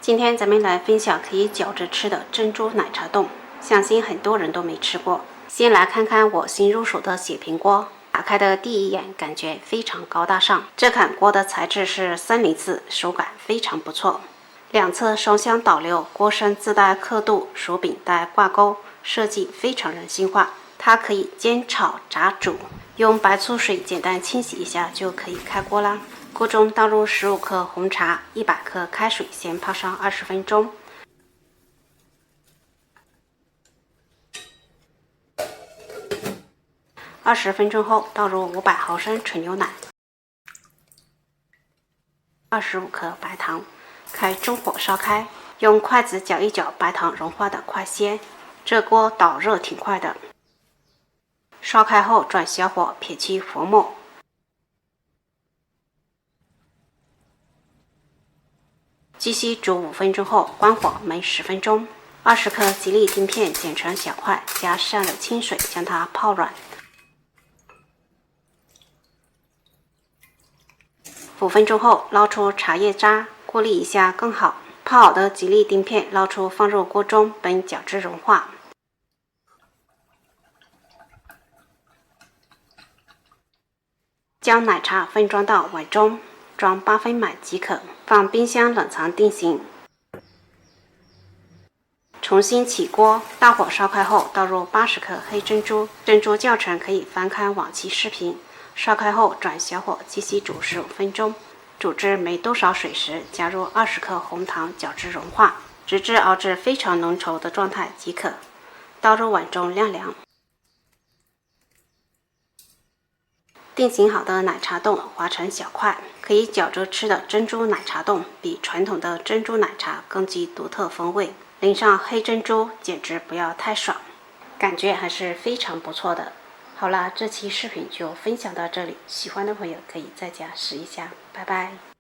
今天咱们来分享可以搅着吃的珍珠奶茶冻，相信很多人都没吃过。先来看看我新入手的血平锅，打开的第一眼感觉非常高大上。这款锅的材质是304，手感非常不错。两侧双向导流，锅身自带刻度，手柄带挂钩，设计非常人性化。它可以煎、炒、炸、煮，用白醋水简单清洗一下就可以开锅啦。锅中倒入15克红茶，100克开水，先泡上20分钟。20分钟后，倒入500毫升纯牛奶，25克白糖，开中火烧开，用筷子搅一搅，白糖融化的快些。这锅导热挺快的。烧开后转小火撇去浮沫。继续煮5分钟后，关火焖10分钟。20克吉利丁片剪成小块，加上了清水将它泡软。5分钟后捞出茶叶渣，过滤一下更好。泡好的吉利丁片捞出放入锅中，等搅至融化。将奶茶分装到碗中，装8分满即可，放冰箱冷藏定型。重新起锅，大火烧开后倒入80克黑珍珠，珍珠教程可以翻看往期视频。烧开后转小火继续煮15分钟，煮至没多少水时，加入20克红糖，搅至融化，直至熬至非常浓稠的状态即可。倒入碗中晾凉。定型好的奶茶冻划成小块，可以搅着吃的珍珠奶茶冻比传统的珍珠奶茶更具独特风味，淋上黑珍珠简直不要太爽，感觉还是非常不错的。好啦，这期视频就分享到这里，喜欢的朋友可以在家试一下，拜拜。